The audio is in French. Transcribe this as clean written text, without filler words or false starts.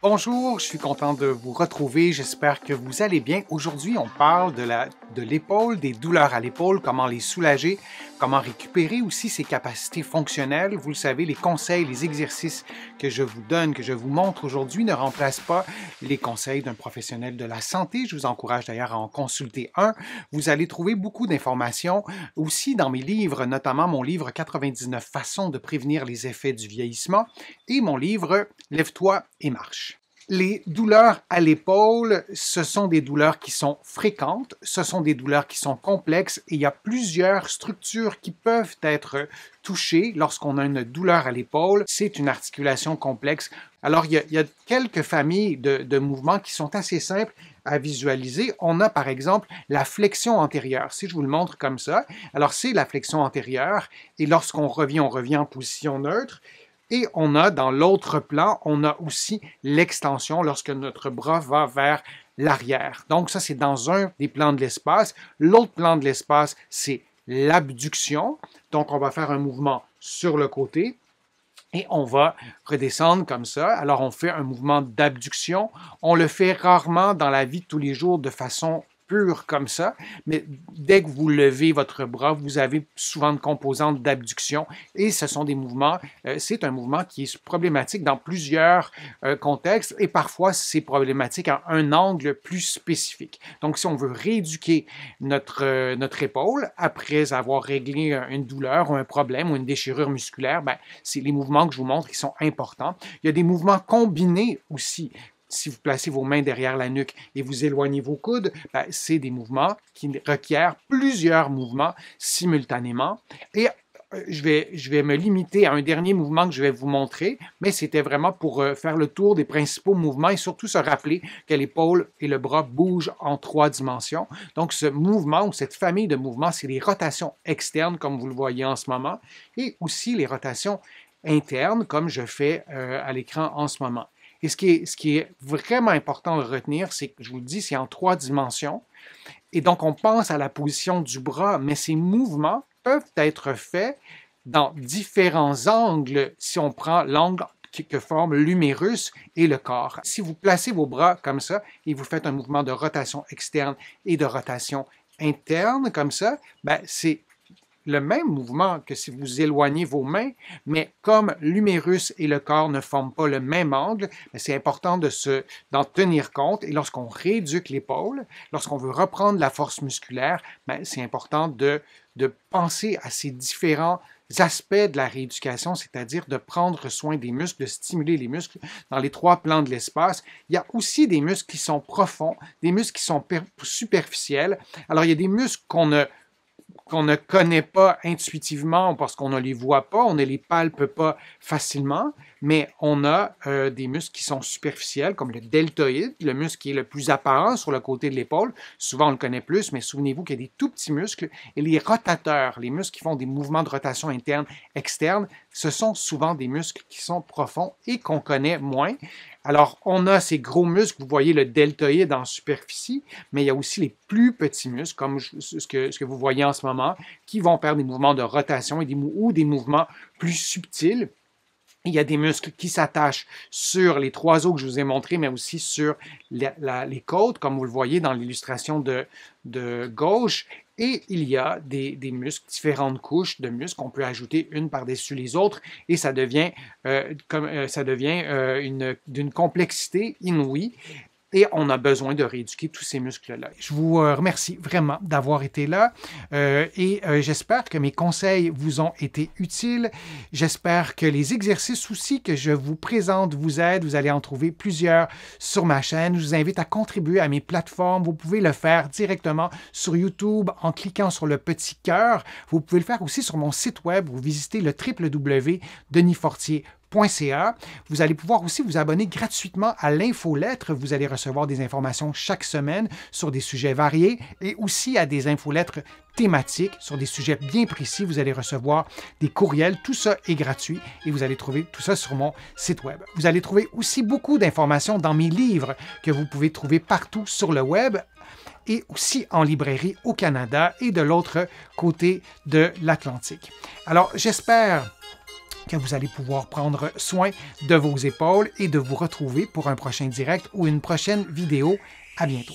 Bonjour, je suis content de vous retrouver. J'espère que vous allez bien. Aujourd'hui, on parle de l'épaule, des douleurs à l'épaule, comment les soulager, comment récupérer aussi ses capacités fonctionnelles. Vous le savez, les conseils, les exercices que je vous donne, que je vous montre aujourd'hui ne remplacent pas les conseils d'un professionnel de la santé. Je vous encourage d'ailleurs à en consulter un. Vous allez trouver beaucoup d'informations aussi dans mes livres, notamment mon livre 99 façons de prévenir les effets du vieillissement et mon livre Lève-toi et marche. Les douleurs à l'épaule, ce sont des douleurs qui sont fréquentes, ce sont des douleurs qui sont complexes et il y a plusieurs structures qui peuvent être touchées lorsqu'on a une douleur à l'épaule. C'est une articulation complexe. Alors, il y a quelques familles de mouvements qui sont assez simples à visualiser. On a par exemple la flexion antérieure. Si je vous le montre comme ça, alors c'est la flexion antérieure et lorsqu'on revient, on revient en position neutre. Et on a dans l'autre plan, on a aussi l'extension lorsque notre bras va vers l'arrière. Donc ça, c'est dans un des plans de l'espace. L'autre plan de l'espace, c'est l'abduction. Donc on va faire un mouvement sur le côté et on va redescendre comme ça. Alors on fait un mouvement d'abduction. On le fait rarement dans la vie de tous les jours de façon pure comme ça, mais dès que vous levez votre bras, vous avez souvent une composante d'abduction et ce sont des mouvements, c'est un mouvement qui est problématique dans plusieurs contextes et parfois c'est problématique à un angle plus spécifique. Donc si on veut rééduquer notre épaule après avoir réglé une douleur ou un problème ou une déchirure musculaire, ben, c'est les mouvements que je vous montre qui sont importants. Il y a des mouvements combinés aussi. Si vous placez vos mains derrière la nuque et vous éloignez vos coudes, ben, c'est des mouvements qui requièrent plusieurs mouvements simultanément. Et je vais me limiter à un dernier mouvement que je vais vous montrer, mais c'était vraiment pour faire le tour des principaux mouvements et surtout se rappeler que l'épaule et le bras bougent en 3 dimensions. Donc, ce mouvement ou cette famille de mouvements, c'est les rotations externes, comme vous le voyez en ce moment, et aussi les rotations internes, comme je fais à l'écran en ce moment. Et ce qui est vraiment important de retenir, c'est que, je vous le dis, c'est en 3 dimensions. Et donc, on pense à la position du bras, mais ces mouvements peuvent être faits dans différents angles si on prend l'angle que forment l'humérus et le corps. Si vous placez vos bras comme ça et vous faites un mouvement de rotation externe et de rotation interne comme ça, ben c'est le même mouvement que si vous éloignez vos mains, mais comme l'humérus et le corps ne forment pas le même angle, c'est important d'en tenir compte. Et lorsqu'on rééduque l'épaule, lorsqu'on veut reprendre la force musculaire, c'est important de penser à ces différents aspects de la rééducation, c'est-à-dire de prendre soin des muscles, de stimuler les muscles dans les 3 plans de l'espace. Il y a aussi des muscles qui sont profonds, des muscles qui sont superficiels. Alors, il y a des muscles qu'on ne connaît pas intuitivement parce qu'on ne les voit pas, on ne les palpe pas facilement, mais on a des muscles qui sont superficiels, comme le deltoïde, le muscle qui est le plus apparent sur le côté de l'épaule. Souvent, on le connaît plus, mais souvenez-vous qu'il y a des tout petits muscles. Et les rotateurs, les muscles qui font des mouvements de rotation interne, externe, ce sont souvent des muscles qui sont profonds et qu'on connaît moins. Alors, on a ces gros muscles, vous voyez le deltoïde en superficie, mais il y a aussi les plus petits muscles, comme ce que vous voyez en ce moment, qui vont faire des mouvements de rotation ou des mouvements plus subtils. Il y a des muscles qui s'attachent sur les 3 os que je vous ai montrés, mais aussi sur les côtes, comme vous le voyez dans l'illustration de gauche. Et il y a des muscles, différentes couches de muscles qu'on peut ajouter une par-dessus les autres et ça devient d'une complexité inouïe. Et on a besoin de rééduquer tous ces muscles-là. Je vous remercie vraiment d'avoir été là et j'espère que mes conseils vous ont été utiles. J'espère que les exercices aussi que je vous présente vous aident. Vous allez en trouver plusieurs sur ma chaîne. Je vous invite à contribuer à mes plateformes. Vous pouvez le faire directement sur YouTube en cliquant sur le petit cœur. Vous pouvez le faire aussi sur mon site web. Vous visitez le www.denisfortier.ca. Vous allez pouvoir aussi vous abonner gratuitement à l'infolettre. Vous allez recevoir des informations chaque semaine sur des sujets variés et aussi à des infolettres thématiques sur des sujets bien précis. Vous allez recevoir des courriels. Tout ça est gratuit et vous allez trouver tout ça sur mon site web. Vous allez trouver aussi beaucoup d'informations dans mes livres que vous pouvez trouver partout sur le web et aussi en librairie au Canada et de l'autre côté de l'Atlantique. Alors, j'espère que vous allez pouvoir prendre soin de vos épaules et de vous retrouver pour un prochain direct ou une prochaine vidéo. À bientôt.